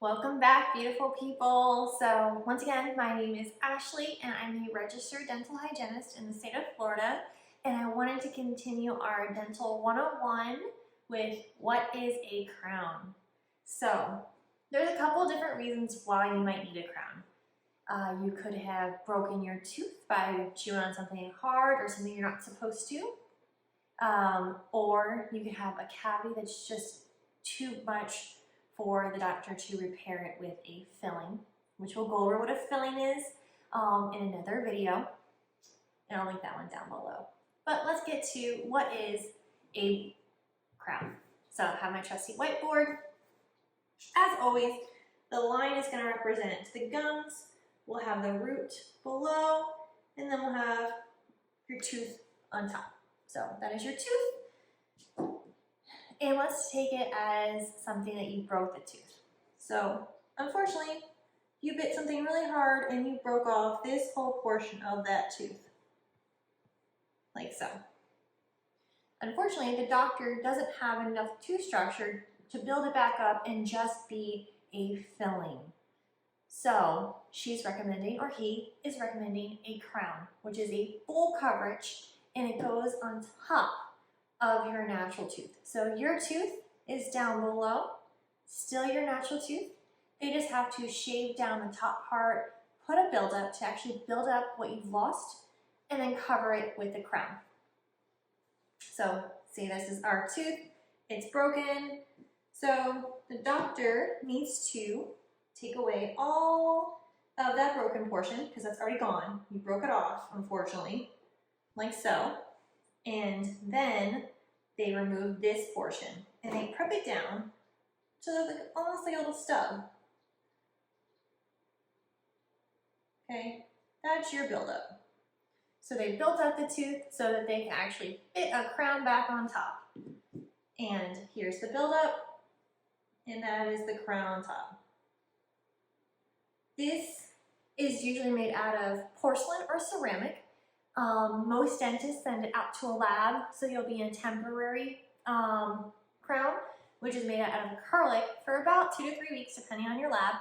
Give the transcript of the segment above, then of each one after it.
Welcome back, beautiful people. So once again, my name is Ashley and I'm a registered dental hygienist in the state of Florida. And I wanted to continue our Dental 101 with what is a crown. So there's a couple different reasons why you might need a crown. You could have broken your tooth by chewing on something hard or something you're not supposed to. Or you could have a cavity that's just too much for the doctor to repair it with a filling, which we'll go over what a filling is in another video, and I'll link that one down below. But let's get to what is a crown. So I have my trusty whiteboard. As always, the line is going to represent the gums. We'll have the root below, and then we'll have your tooth on top. So that is your tooth. And let's take it as something that you broke the tooth. So unfortunately, you bit something really hard and you broke off this whole portion of that tooth, like so. Unfortunately, the doctor doesn't have enough tooth structure to build it back up and just be a filling. So she's recommending, or he is recommending, a crown, which is a full coverage, and it goes on top of your natural tooth. So your tooth is down below, still your natural tooth. They just have to shave down the top part, put a buildup to actually build up what you've lost, and then cover it with the crown. So see, this is our tooth, it's broken. So the doctor needs to take away all of that broken portion, because that's already gone. You broke it off, unfortunately, like so. And then they remove this portion and they prep it down to almost like a little stub. Okay, that's your buildup. So they built up the tooth so that they can actually fit a crown back on top. And here's the buildup, and that is the crown on top. This is usually made out of porcelain or ceramic. Most dentists send it out to a lab, so you'll be in a temporary crown, which is made out of acrylic for about 2 to 3 weeks, depending on your lab.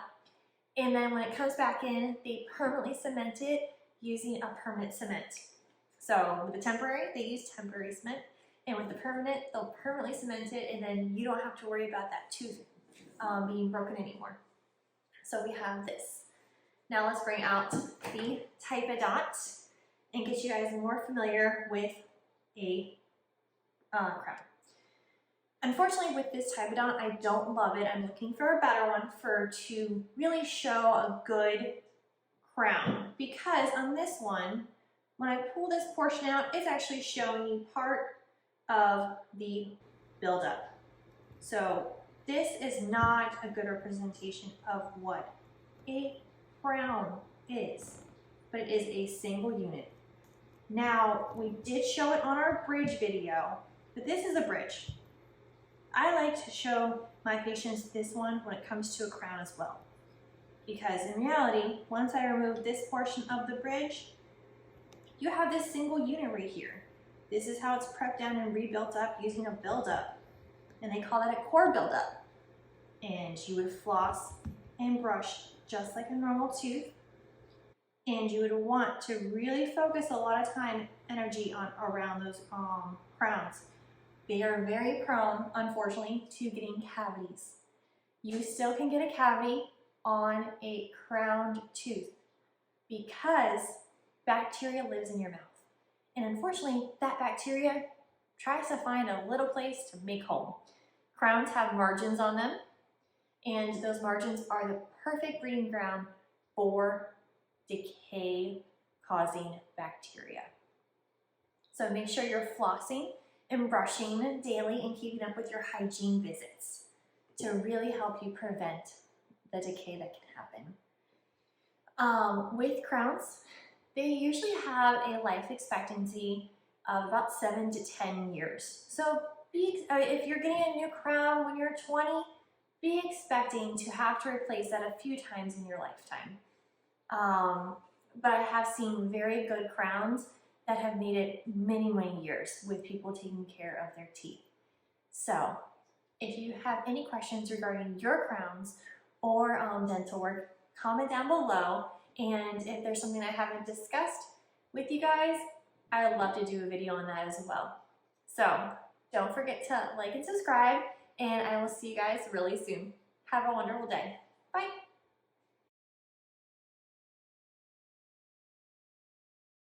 And then when it comes back in, they permanently cement it using a permanent cement. So with the temporary, they use temporary cement, and with the permanent, they'll permanently cement it, and then you don't have to worry about that tooth being broken anymore. So we have this. Now let's bring out the typodont and get you guys more familiar with a crown. Unfortunately, with this typodont, I don't love it. I'm looking for a better one to really show a good crown, because on this one, when I pull this portion out, it's actually showing you part of the buildup. So this is not a good representation of what a crown is, but it is a single unit. Now, we did show it on our bridge video, but this is a bridge. I like to show my patients this one when it comes to a crown as well, because in reality, once I remove this portion of the bridge, you have this single unit right here. This is how it's prepped down and rebuilt up using a buildup, and they call that a core buildup. And you would floss and brush just like a normal tooth. And you would want to really focus a lot of time, energy around those crowns. They are very prone, unfortunately, to getting cavities. You still can get a cavity on a crowned tooth because bacteria lives in your mouth. And unfortunately, that bacteria tries to find a little place to make home. Crowns have margins on them, and those margins are the perfect breeding ground for decay-causing bacteria. So make sure you're flossing and brushing daily and keeping up with your hygiene visits to really help you prevent the decay that can happen. With crowns, they usually have a life expectancy of about 7 to 10 years. So if you're getting a new crown when you're 20, be expecting to have to replace that a few times in your lifetime. But I have seen very good crowns that have made it many, many years with people taking care of their teeth. So if you have any questions regarding your crowns or dental work, comment down below. And if there's something I haven't discussed with you guys, I would love to do a video on that as well. So don't forget to like and subscribe, and I will see you guys really soon. Have a wonderful day. Bye.